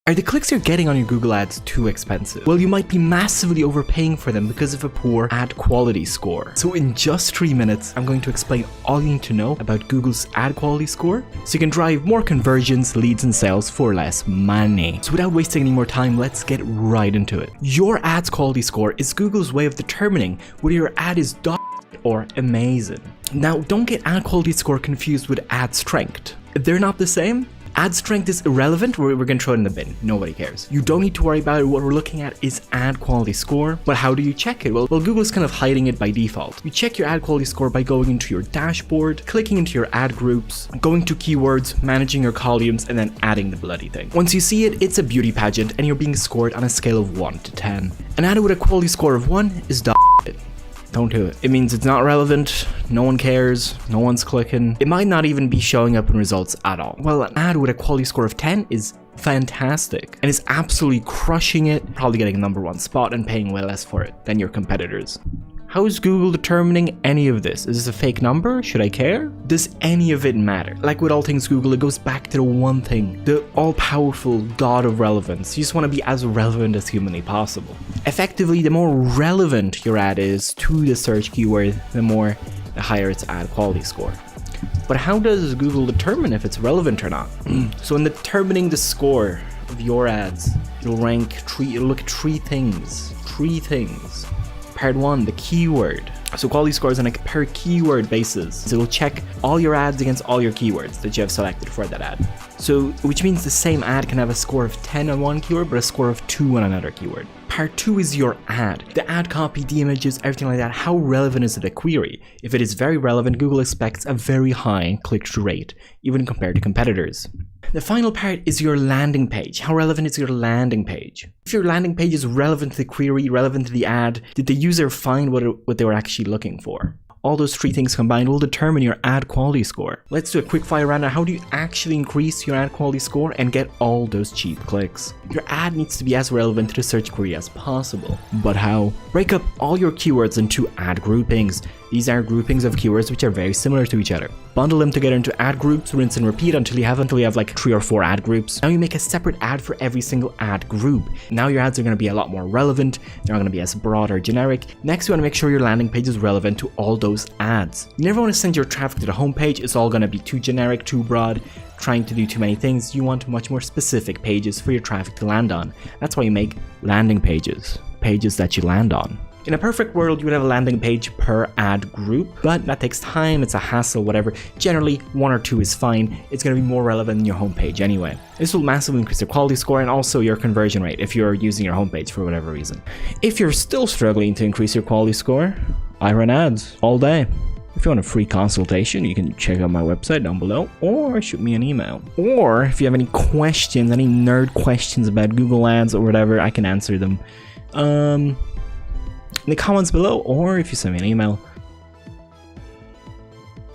Are the clicks you're getting on your Google ads too expensive? Well, you might be massively overpaying for them because of a poor ad quality score. So in just 3 minutes, I'm going to explain all you need to know about Google's ad quality score so you can drive more conversions, leads, and sales for less money. So without wasting any more time, let's get right into it. Your ads quality score is Google's way of determining whether your ad is or amazing. Now, don't get ad quality score confused with ad strength. If they're not the same, ad strength is irrelevant. We're going to throw it in the bin. Nobody cares. You don't need to worry about it. What we're looking at is ad quality score. But how do you check it? Well, Google's kind of hiding it by default. You check your ad quality score by going into your dashboard, clicking into your ad groups, going to keywords, managing your columns, and then adding the bloody thing. Once you see it, it's a beauty pageant and you're being scored on a scale of 1 to 10. An ad with a quality score of 1 is Don't do it. It means it's not relevant, no one cares, no one's clicking. It might not even be showing up in results at all. Well, an ad with a quality score of 10 is fantastic and is absolutely crushing it, probably getting a #1 spot and paying way less for it than your competitors. How is Google determining any of this? Is this a fake number? Should I care? Does any of it matter? Like with all things Google, it goes back to the one thing, the all-powerful god of relevance. You just want to be as relevant as humanly possible. Effectively, the more relevant your ad is to the search keyword, the higher its ad quality score. But how does Google determine if it's relevant or not? So in determining the score of your ads, you'll look at three things. Part 1, the keyword. So quality scores on a per keyword basis. So it'll check all your ads against all your keywords that you have selected for that ad. So, which means the same ad can have a score of 10 on one keyword, but a score of 2 on another keyword. Part 2 is your ad. The ad copy, the images, everything like that. How relevant is the query? If it is very relevant, Google expects a very high click-through rate, even compared to competitors. The final part is your landing page. How relevant is your landing page? If your landing page is relevant to the query, relevant to the ad, did the user find what they were actually looking for? All those three things combined will determine your ad quality score. Let's do a quick fire round on how do you actually increase your ad quality score and get all those cheap clicks. Your ad needs to be as relevant to the search query as possible. But how? Break up all your keywords into ad groupings. These are groupings of keywords which are very similar to each other. Bundle them together into ad groups, rinse and repeat until you have like 3 or 4 ad groups. Now you make a separate ad for every single ad group. Now your ads are going to be a lot more relevant. They're not going to be as broad or generic. Next, you want to make sure your landing page is relevant to all those ads. You never want to send your traffic to the homepage. It's all going to be too generic, too broad, trying to do too many things. You want much more specific pages for your traffic to land on. That's why you make landing pages that you land on. In a perfect world, you would have a landing page per ad group, but that takes time, it's a hassle, whatever. Generally, 1 or 2 is fine. It's going to be more relevant than your homepage anyway. This will massively increase your quality score and also your conversion rate if you're using your homepage for whatever reason. If you're still struggling to increase your quality score, I run ads all day. If you want a free consultation, you can check out my website down below or shoot me an email. Or if you have any questions, any nerd questions about Google Ads or whatever, I can answer them in the comments below, or if you send me an email,